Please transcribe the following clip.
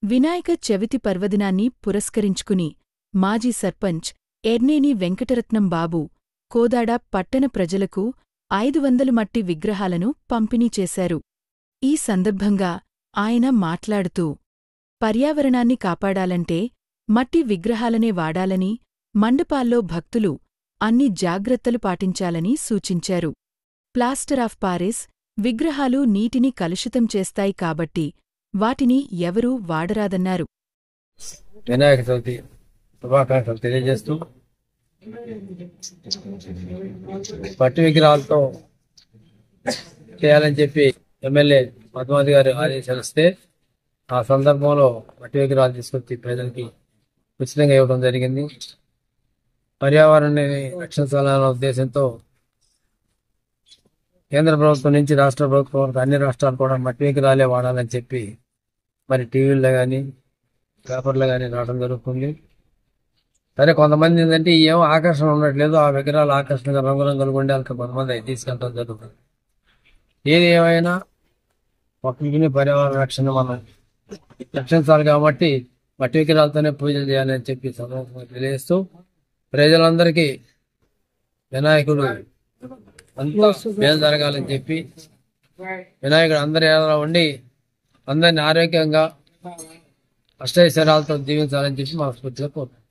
వినాయక చవితి పర్వదినాన్ని పురస్కరించుకుని మాజీ సర్పంచ్ ఎర్నేని వెంకటరత్నం బాబు కోదాడ పట్టణ ప్రజలకు 500 మట్టి విగ్రహాలను పంపిణీ చేశారు. ఈ సందర్భంగా ఆయన మాట్లాడుతూ, పర్యావరణాన్ని కాపాడాలంటే మట్టి విగ్రహాలనే వాడాలని, మండపాల్లో భక్తులు అన్ని జాగ్రత్తలు పాటించాలని సూచించారు. ప్లాస్టర్ ఆఫ్ పారిస్ విగ్రహాలు నీటిని కలుషితం చేస్తాయి కాబట్టి వాటిని ఎవరూ వాడరాదన్నారు. వినాయక చవితి శుభాకాంక్షలు తెలియజేస్తూ మట్టి విగ్రహాలతో చేయాలని చెప్పి ఎమ్మెల్యే పద్మావతి గారు ఆదేశాలు ఇస్తే ఆ సందర్భంలో మట్టి విగ్రహాలు తీసుకొచ్చి ప్రజలకి ఉచితంగా ఇవ్వడం జరిగింది. పర్యావరణాన్ని రక్షించాలన్న ఉద్దేశంతో కేంద్ర ప్రభుత్వం నుంచి రాష్ట్ర ప్రభుత్వం వరకు అన్ని రాష్ట్రాలు కూడా మట్టి విగ్రహాలే వాడాలని చెప్పి మరి టీవీల్లో కానీ పేపర్లో కానీ రావడం జరుగుతుంది. సరే, కొంతమంది ఏంటంటే ఏమో ఆకర్షణ ఉండట్లేదు, ఆ విగ్రహాలు ఆకర్షణగా రంగురంగులు ఉండేందుకు కొంతమంది అవి తీసుకెళ్ళడం జరుగుతుంది. ఏది ఏమైనా ప్రకృతిని పర్యావరణ రక్షణ మనం రక్షించాలి కాబట్టి మట్టి విగ్రహాలతోనే పూజలు చేయాలని చెప్పి సందర్భంగా తెలియజేస్తూ ప్రజలందరికీ వినాయకుడు అంతా మేలు జరగాలని చెప్పి వినాయకుడు అందరి ఏదైనా ఉండి అందరిని ఆరోగ్యంగా అష్టైశ్వర్యాలతో జీవించాలని చెప్పి మనస్ఫూర్తిగా కోరుతున్నాం.